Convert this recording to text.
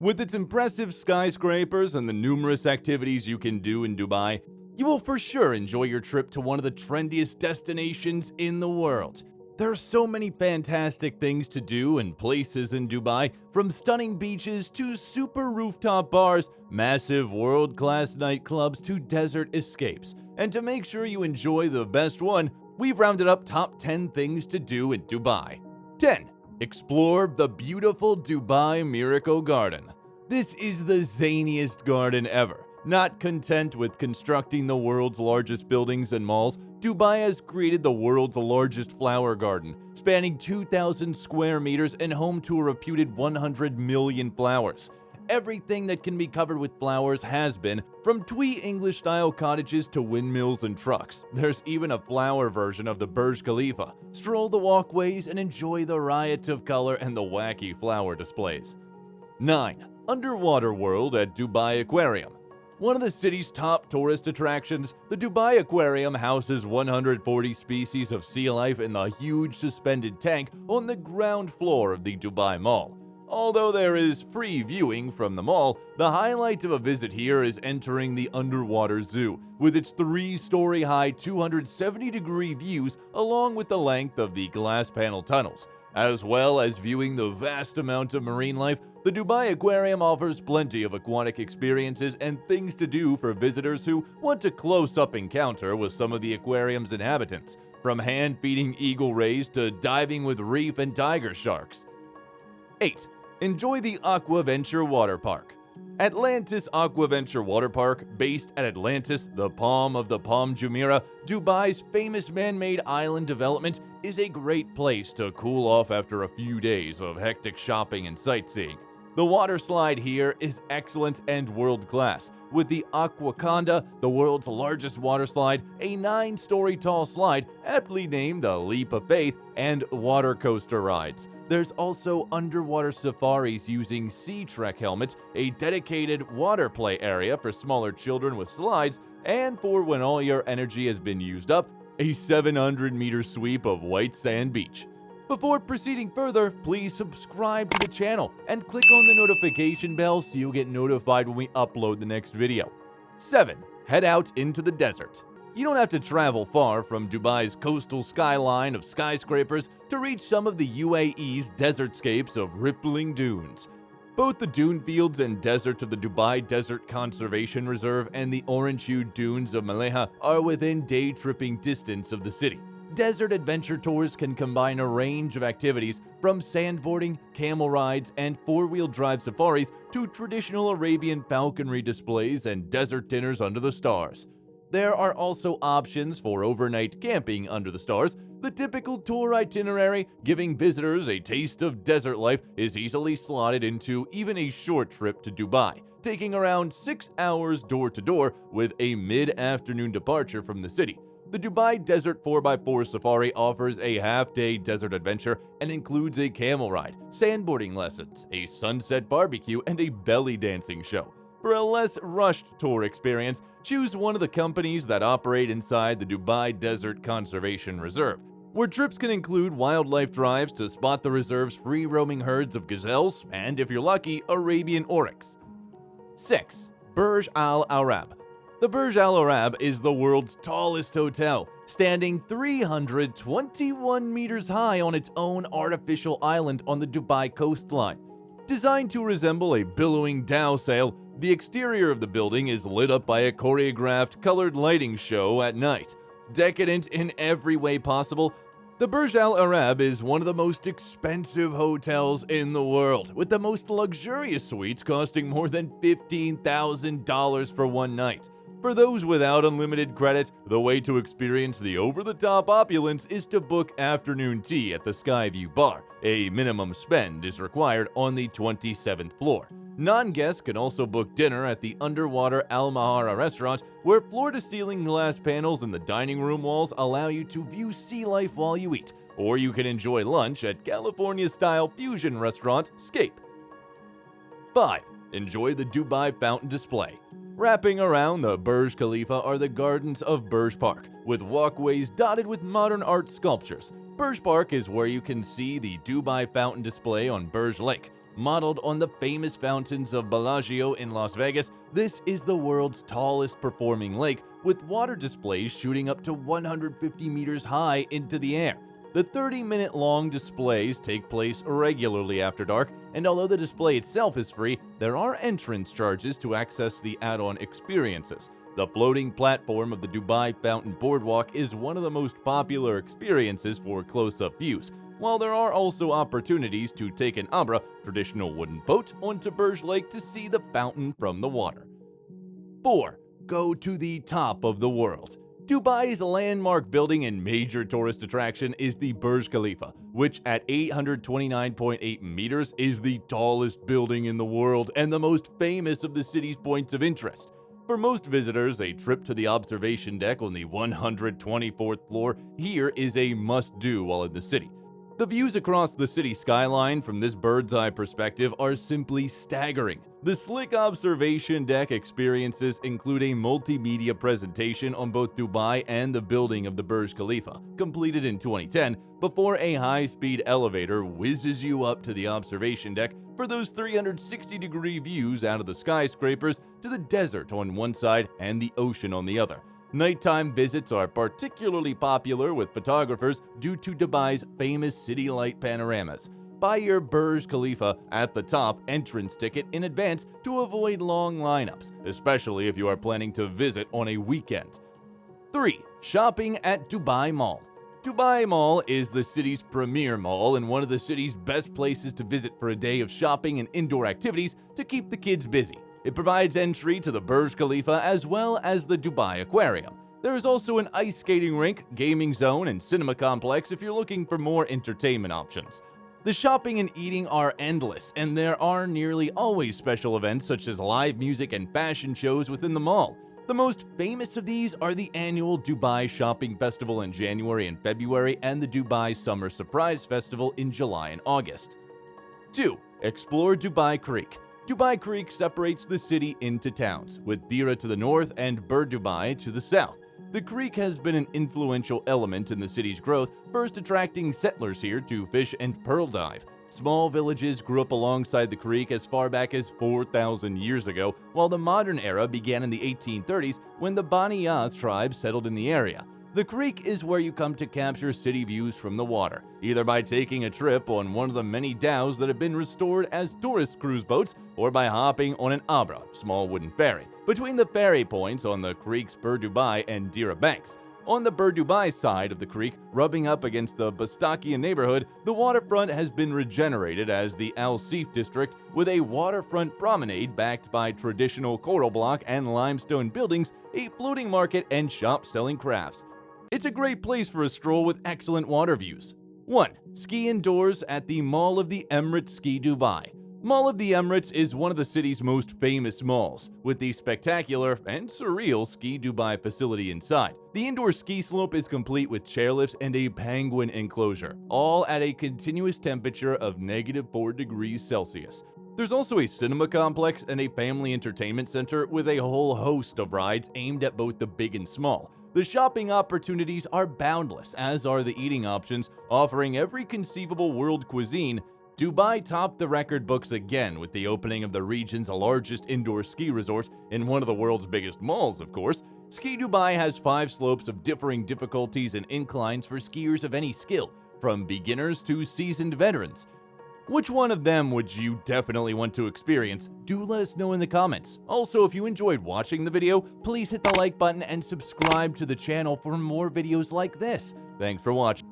With its impressive skyscrapers and the numerous activities you can do in Dubai, you will for sure enjoy your trip to one of the trendiest destinations in the world. There are so many fantastic things to do and places in Dubai, from stunning beaches to super rooftop bars, massive world-class nightclubs to desert escapes. And to make sure you enjoy the best one, we've rounded up top 10 things to do in Dubai. 10. Explore the beautiful Dubai Miracle Garden. This is the zaniest garden ever. Not content with constructing the world's largest buildings and malls, Dubai has created the world's largest flower garden, spanning 2,000 square meters and home to a reputed 100 million flowers. Everything that can be covered with flowers has been, from twee English-style cottages to windmills and trucks. There's even a flower version of the Burj Khalifa. Stroll the walkways and enjoy the riot of color and the wacky flower displays. 9. Underwater World at Dubai Aquarium. One of the city's top tourist attractions, the Dubai Aquarium houses 140 species of sea life in the huge suspended tank on the ground floor of the Dubai Mall. Although there is free viewing from the mall, the highlight of a visit here is entering the underwater zoo, with its 3-story high 270-degree views along with the length of the glass panel tunnels. As well as viewing the vast amount of marine life, the Dubai Aquarium offers plenty of aquatic experiences and things to do for visitors who want a close-up encounter with some of the aquarium's inhabitants, from hand-feeding eagle rays to diving with reef and tiger sharks. 8. Enjoy the AQUAVENTURE water park. Atlantis AQUAVENTURE water park, based at Atlantis, the Palm Jumeriah, Dubai's famous man-made island development, is a great place to cool off after a few days of hectic shopping and sightseeing. The water slide here is excellent and world-class, with the Aquaconda, the world's largest water slide, a 9-story tall slide aptly named the Leap of Faith, and water coaster rides. There's also underwater safaris using Sea Trek helmets, a dedicated water play area for smaller children with slides, and for when all your energy has been used up, a 700-meter sweep of white sand beach. Before proceeding further, please subscribe to the channel and click on the notification bell so you'll get notified when we upload the next video. 7. Head out into the desert. You don't have to travel far from Dubai's coastal skyline of skyscrapers to reach some of the UAE's desertscapes of rippling dunes. Both the dune fields and desert of the Dubai Desert Conservation Reserve and the orange-hued dunes of Malaya are within day-tripping distance of the city. Desert adventure tours can combine a range of activities from sandboarding, camel rides, and 4-wheel drive safaris to traditional Arabian falconry displays and desert dinners under the stars. There are also options for overnight camping under the stars. The typical tour itinerary, giving visitors a taste of desert life, is easily slotted into even a short trip to Dubai, taking around 6 hours door-to-door with a mid-afternoon departure from the city. The Dubai Desert 4x4 Safari offers a half-day desert adventure and includes a camel ride, sandboarding lessons, a sunset barbecue, and a belly dancing show. For a less rushed tour experience, choose one of the companies that operate inside the Dubai Desert Conservation Reserve, where trips can include wildlife drives to spot the reserve's free-roaming herds of gazelles and, if you're lucky, Arabian oryx. 6. Burj Al Arab. The Burj Al Arab is the world's tallest hotel, standing 321 meters high on its own artificial island on the Dubai coastline. Designed to resemble a billowing dhow sail, the exterior of the building is lit up by a choreographed colored lighting show at night. Decadent in every way possible, the Burj Al Arab is one of the most expensive hotels in the world, with the most luxurious suites costing more than $15,000 for one night. For those without unlimited credit, the way to experience the over-the-top opulence is to book afternoon tea at the Skyview Bar. A minimum spend is required on the 27th floor. Non-guests can also book dinner at the underwater Al Mahara restaurant, where floor-to-ceiling glass panels in the dining room walls allow you to view sea life while you eat. Or you can enjoy lunch at California-style fusion restaurant Scape. 5. Enjoy the Dubai Fountain Display. Wrapping around the Burj Khalifa are the gardens of BURJ Park, with walkways dotted with modern art sculptures. BURJ Park is where you can see the Dubai Fountain Display on Burj Lake. Modeled on the famous fountains of Bellagio in Las Vegas, this is the world's tallest performing lake, with water displays shooting up to 150 meters high into the air. The 30-minute-long displays take place regularly after dark, and although the display itself is free, there are entrance charges to access the add-on experiences. The floating platform of the Dubai Fountain Boardwalk is one of the most popular experiences for close-up views, while there are also opportunities to take an Abra, traditional wooden boat, onto Burj Lake to see the fountain from the water. 4. Go to the top of the world. Dubai's landmark building and major tourist attraction is the Burj Khalifa, which at 829.8 meters is the tallest building in the world and the most famous of the city's points of interest. For most visitors, a trip to the observation deck on the 124th floor here is a must-do while in the city. The views across the city skyline from this bird's-eye perspective are simply staggering. The slick observation deck experiences include a multimedia presentation on both Dubai and the building of the Burj Khalifa, completed in 2010, before a high-speed elevator whizzes you up to the observation deck for those 360-degree views out of the skyscrapers to the desert on one side and the ocean on the other. Nighttime visits are particularly popular with photographers due to Dubai's famous city light panoramas. Buy your Burj Khalifa at the top entrance ticket in advance to avoid long lineups, especially if you are planning to visit on a weekend. 3. Shopping at Dubai Mall. Dubai Mall is the city's premier mall and one of the city's best places to visit for a day of shopping and indoor activities to keep the kids busy. It provides entry to the Burj Khalifa as well as the Dubai AQUARIUM. There is also an ice skating rink, gaming zone, and cinema complex if you're looking for more entertainment options. The shopping and eating are endless, and there are nearly always special events such as live music and fashion shows within the mall. The most famous of these are the annual Dubai Shopping Festival in January and February and the Dubai Summer Surprise Festival in July and August. 2. Explore Dubai Creek. Dubai Creek separates the city into towns, with Dira to the north and Bur Dubai to the south. The creek has been an influential element in the city's growth, first attracting settlers here to fish and pearl dive. Small villages grew up alongside the creek as far back as 4,000 years ago, while the modern era began in the 1830s when the Bani Yas tribe settled in the area. The creek is where you come to capture city views from the water, either by taking a trip on one of the many dhows that have been restored as tourist cruise boats or by hopping on an Abra, small wooden ferry, between the ferry points on the creek's Bur Dubai and Dira banks. On the Bur Dubai side of the creek, rubbing up against the Bastakian neighborhood, the waterfront has been regenerated as the Al Seef district with a waterfront promenade backed by traditional coral block and limestone buildings, a floating market, and shops selling crafts. It's a great place for a stroll with excellent water views. 1. Ski indoors at the Mall of the Emirates Ski Dubai. Mall of the Emirates is one of the city's most famous malls, with the spectacular and surreal Ski Dubai facility inside. The indoor ski slope is complete with chairlifts and a penguin enclosure, all at a continuous temperature of -4 degrees Celsius. There's also a cinema complex and a family entertainment center with a whole host of rides aimed at both the big and small. The shopping opportunities are boundless, as are the eating options, offering every conceivable world cuisine. Dubai topped the record books again with the opening of the region's largest indoor ski resort in one of the world's biggest malls, of course. Ski Dubai has 5 slopes of differing difficulties and inclines for skiers of any skill, from beginners to seasoned veterans. Which one of them would you definitely want to experience? Do let us know in the comments. Also, if you enjoyed watching the video, please hit the like button and subscribe to the channel for more videos like this. Thanks for watching.